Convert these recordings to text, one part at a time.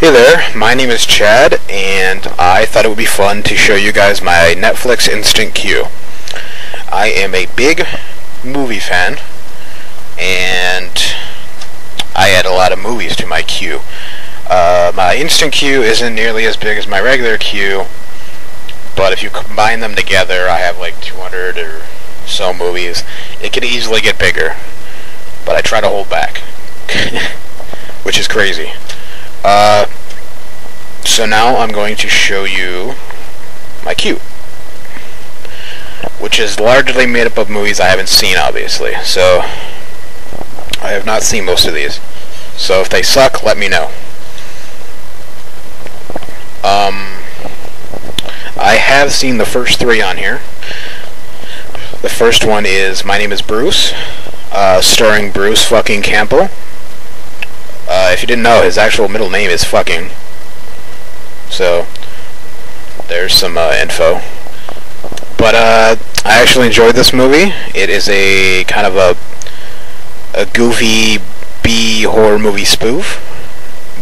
Hey there, my name is Chad, and I thought it would be fun to show you guys my Netflix instant queue. I am a big movie fan, and I add a lot of movies to my queue. My instant queue isn't nearly as big as my regular queue, but if you combine them together, I have like 200 or so movies. It could easily get bigger, but I try to hold back, which is crazy. So now I'm going to show you my queue, which is largely made up of movies I haven't seen, obviously. So I have not seen most of these. So if they suck, let me know. I have seen the first three on here. The first one is My Name is Bruce, starring Bruce fucking Campbell. If you didn't know, his actual middle name is fucking. So, there's some info. But I actually enjoyed this movie. It is a kind of a goofy B horror movie spoof,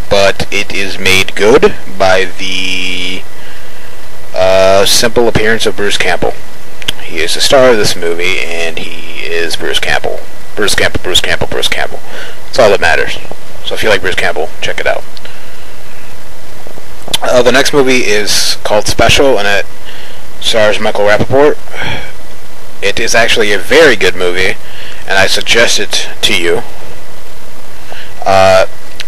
but it is made good by the simple appearance of Bruce Campbell. He is the star of this movie, and he is Bruce Campbell. Bruce Campbell, Bruce Campbell, Bruce Campbell. That's all that matters. So if you like Bruce Campbell, check it out. The next movie is called Special, and it stars Michael Rappaport. It is actually a very good movie, and I suggest it to you.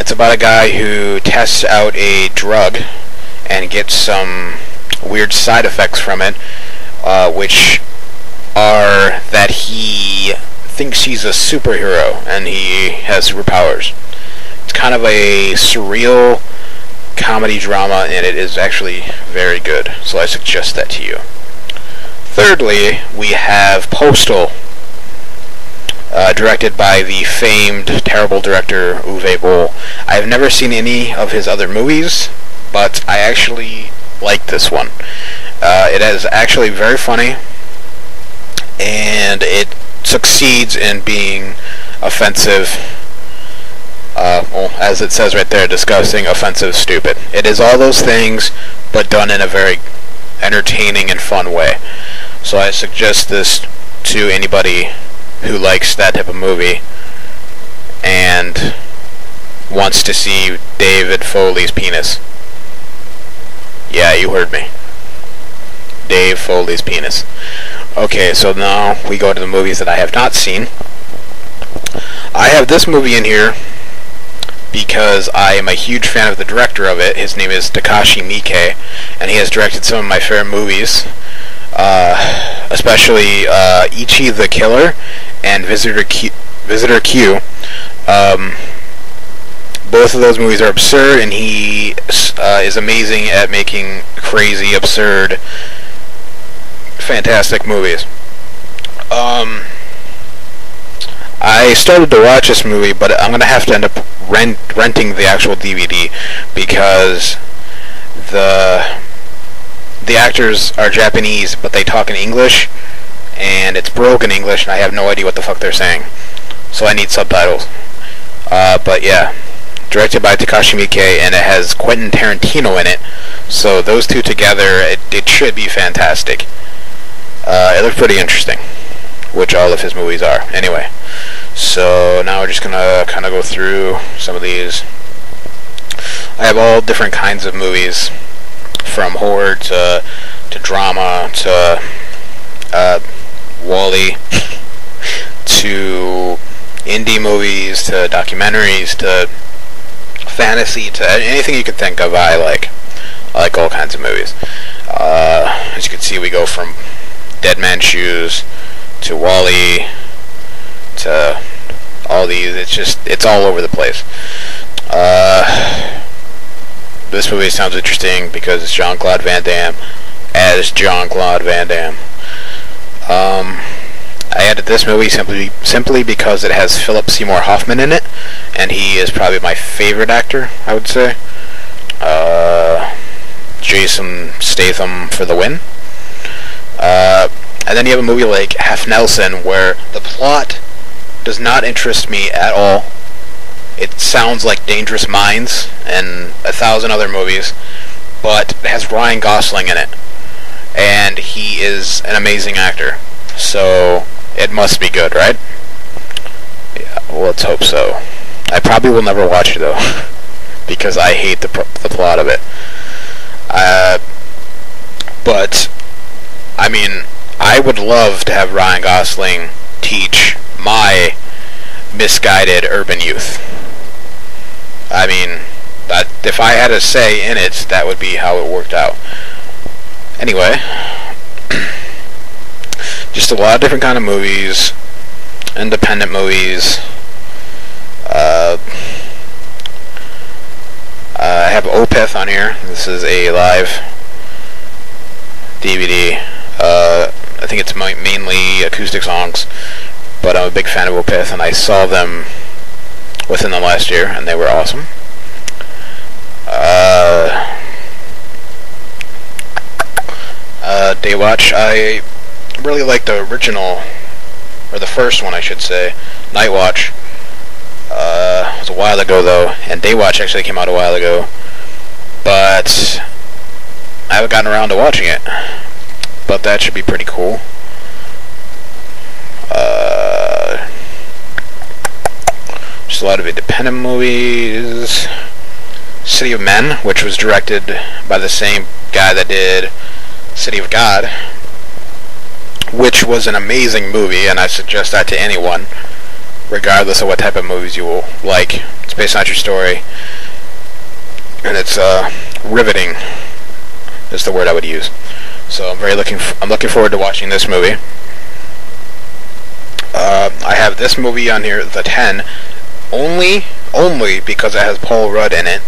It's about a guy who tests out a drug and gets some weird side effects from it, which are that he thinks he's a superhero and he has superpowers. It's kind of a surreal comedy drama, and it is actually very good, so I suggest that to you. Thirdly, we have Postal, directed by the famed, terrible director Uwe Boll. I have never seen any of his other movies, but I actually like this one. It is actually very funny, and it succeeds in being offensive. Well, as it says right there, disgusting, offensive, stupid. It is all those things, but done in a very entertaining and fun way. So I suggest this to anybody who likes that type of movie and wants to see David Foley's penis. Yeah, you heard me. Dave Foley's penis. Okay, so now we go to the movies that I have not seen. I have this movie in here because I am a huge fan of the director of it. His name is Takashi Miike, and he has directed some of my favorite movies, especially Ichi the Killer and Visitor Q. Both of those movies are absurd, and he is amazing at making crazy, absurd, fantastic movies. I started to watch this movie, but I'm going to have to end up renting the actual DVD because the actors are Japanese, but they talk in English, and it's broken English, and I have no idea what the fuck they're saying. So I need subtitles. But yeah, directed by Takashi Miike, and it has Quentin Tarantino in it, so those two together, it should be fantastic. It looks pretty interesting, which all of his movies are. Anyway, so now we're just gonna kind of go through some of these. I have all different kinds of movies, from horror to drama to Wall-E to indie movies to documentaries to fantasy to anything you could think of. I like all kinds of movies. As you can see, we go from Dead Man's Shoes to Wall-E to all these. It's all over the place. This movie sounds interesting because it's JeanClaude Van Damme as JeanClaude Van Damme. I added this movie simply because it has Philip Seymour Hoffman in it, and he is probably my favorite actor, I would say. Jason Statham for the win. And then you have a movie like Half Nelson, where the plot does not interest me at all. It sounds like Dangerous Minds and 1,000 other movies, but it has Ryan Gosling in it, and he is an amazing actor, so it must be good, right? Yeah, well, let's hope so. I probably will never watch it, though, because I hate the plot of it. But, I mean, I would love to have Ryan Gosling teach my misguided urban youth. I mean, that if I had a say in it, that would be how it worked out. Anyway, just a lot of different kind of movies, independent movies. I have Opeth on here. This is a live DVD. I think it's mainly acoustic songs, but I'm a big fan of Opeth, and I saw them within the last year, and they were awesome. Daywatch, I really like the original, or the first one I should say, Nightwatch. It was a while ago though, and Daywatch actually came out a while ago, but I haven't gotten around to watching it, but that should be pretty cool. Just a lot of independent movies. City of Men, which was directed by the same guy that did City of God, which was an amazing movie, and I suggest that to anyone, regardless of what type of movies you will like. It's based on a true story, and it's riveting is the word I would use. So I'm looking forward to watching this movie. I have this movie on here, The 10, only because it has Paul Rudd in it,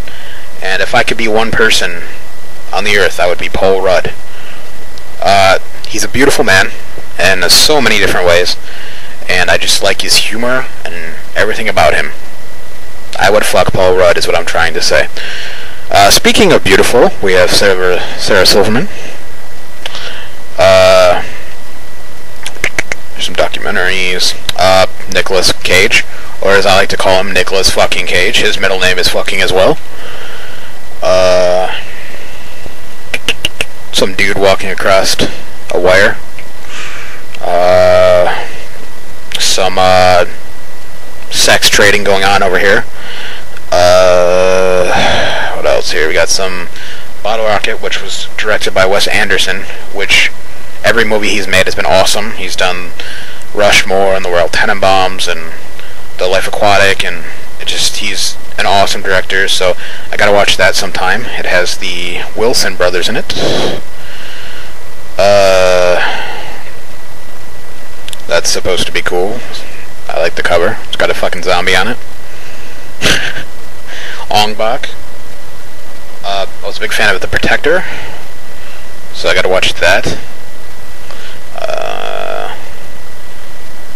and if I could be one person on the earth, I would be Paul Rudd. He's a beautiful man in so many different ways, and I just like his humor and everything about him. I would fuck Paul Rudd is what I'm trying to say. Speaking of beautiful, we have Sarah Silverman. There's some documentaries. Nicolas Cage, or as I like to call him, Nicolas fucking Cage. His middle name is fucking as well. Some dude walking across a wire. Some sex trading going on over here. What else here? We got some Bottle Rocket, which was directed by Wes Anderson, which every movie he's made has been awesome. He's done Rushmore and The Royal Tenenbaums and The Life Aquatic, and he's an awesome director, so I gotta watch that sometime. It has the Wilson brothers in it. That's supposed to be cool. I like the cover. It's got a fucking zombie on it. Ong Bak. I was a big fan of The Protector, so I gotta watch that.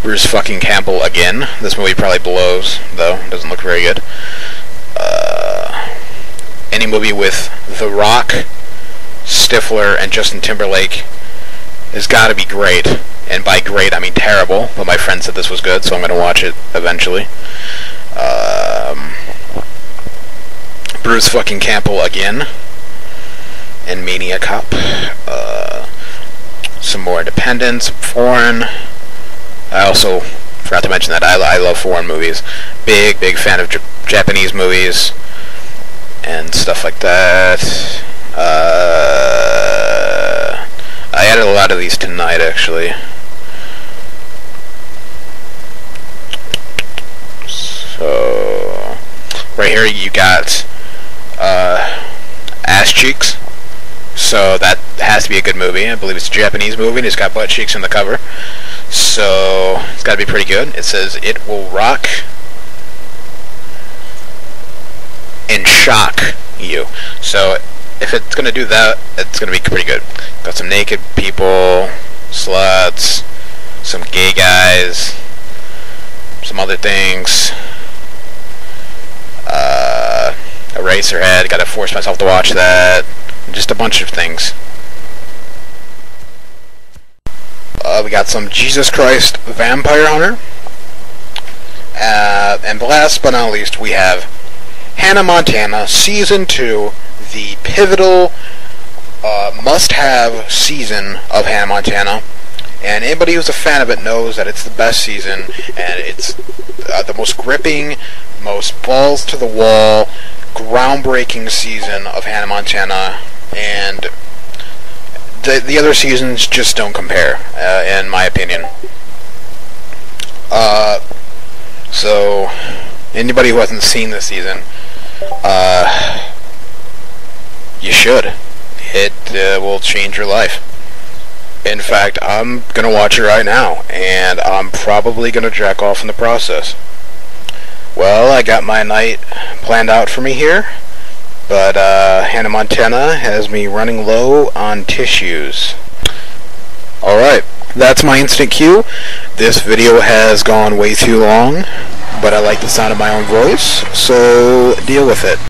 Bruce fucking Campbell again. This movie probably blows, though. It doesn't look very good. Any movie with The Rock, Stifler, and Justin Timberlake has got to be great. And by great, I mean terrible. But my friend said this was good, so I'm going to watch it eventually. Bruce fucking Campbell again. And Mania Cop. Some more independent, some foreign. I also forgot to mention that I love foreign movies. Big fan of Japanese movies and stuff like that. I added a lot of these tonight, actually. So right here you got Ass Cheeks. So that has to be a good movie. I believe it's a Japanese movie, and it's got butt cheeks in the cover. So it's got to be pretty good. It says it will rock and shock you. So if it's going to do that, it's going to be pretty good. Got some naked people, sluts, some gay guys, some other things. Eraserhead, got to force myself to watch that. Just a bunch of things. We got some Jesus Christ Vampire Hunter. And last but not least, we have Hannah Montana Season 2, the pivotal must-have season of Hannah Montana. And anybody who's a fan of it knows that it's the best season, and it's the most gripping, most balls-to-the-wall, groundbreaking season of Hannah Montana, and the other seasons just don't compare, in my opinion. So, anybody who hasn't seen this season, you should. It will change your life. In fact, I'm gonna watch it right now, and I'm probably gonna jack off in the process. Well, I got my night planned out for me here, but Hannah Montana has me running low on tissues. Alright, that's my instant cue. This video has gone way too long, but I like the sound of my own voice, so deal with it.